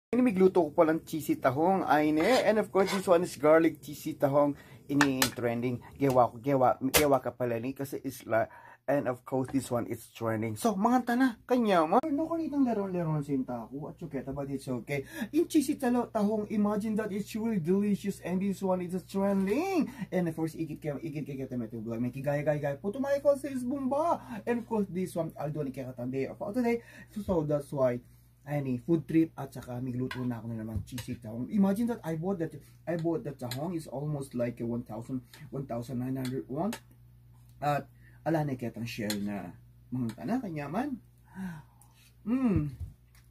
Ini migluto ko palang cheesy tahong ayne, and of course this one is garlic cheesy tahong ini trending. Gewa ka pala ni kasi isla, and of course this one is trending. So mga tana kanya mo no kanitang laron sinta ko at chuketa, but it's okay. In cheesy tahong, imagine that it's really delicious, and this one is trending. And of course ikit kaya meto vlog may kigaya puto may ko sa isbumba, and of course this one aldo ni kaya katande for today. So that's why any food trip at saka migluto na ako na naman cheesy tahong. Imagine that I bought that tahong is almost like 1,900 won. At ala na kitang shell na mga tana kanyaman.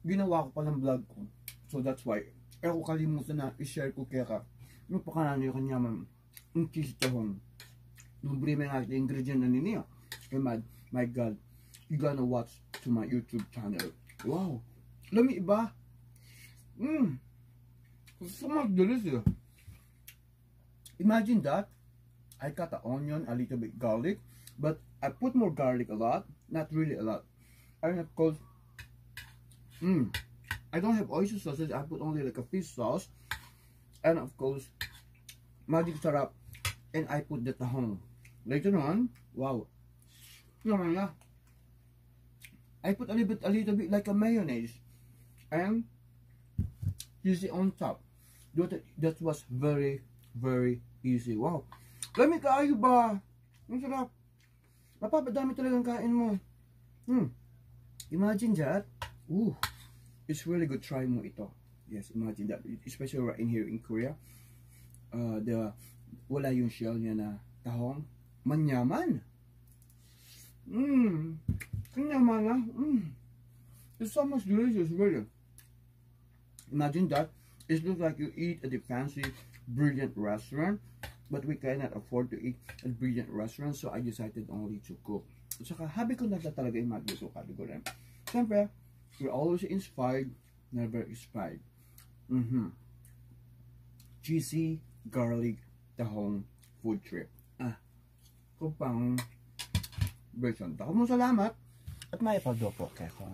Ginawa ko palang vlog ko. So that's why ako kalimutan na i-share ko kaya ka. Yung pakanan yung kanyaman yung cheesy tahong. Yung brime nga ingredient na niya. My God, you gonna watch to my YouTube channel. Wow. Lami iba. So much delicious. Imagine that. I cut the onion, a little bit garlic, but I put more garlic a lot, not really a lot. And of course, I don't have oyster sauces. I put only like a fish sauce. And of course, magic sarap. And I put the tahong. Later on, wow. I put a little bit like a mayonnaise. And you see on top, that was very easy. Wow, dami kaayo ba? Ang sarap. Mapapadami talagang kain mo. Imagine that. It's really good. Try mo ito. Yes, imagine that. Especially right in here in Korea. Wala yung shell niya na tahong. Manyaman. Kanyaman na. It's so much delicious, really. Imagine that. It looks like you eat at a fancy, brilliant restaurant, but we cannot afford to eat at brilliant restaurant, so I decided only to cook. Saka habi ko na talaga yung magluto, habi ko rin. Siyempre, we're always inspired, never expired. Cheesy, garlic, tahong, food trip. Kupang version. Ako mo salamat. At may pagdo po kaya ko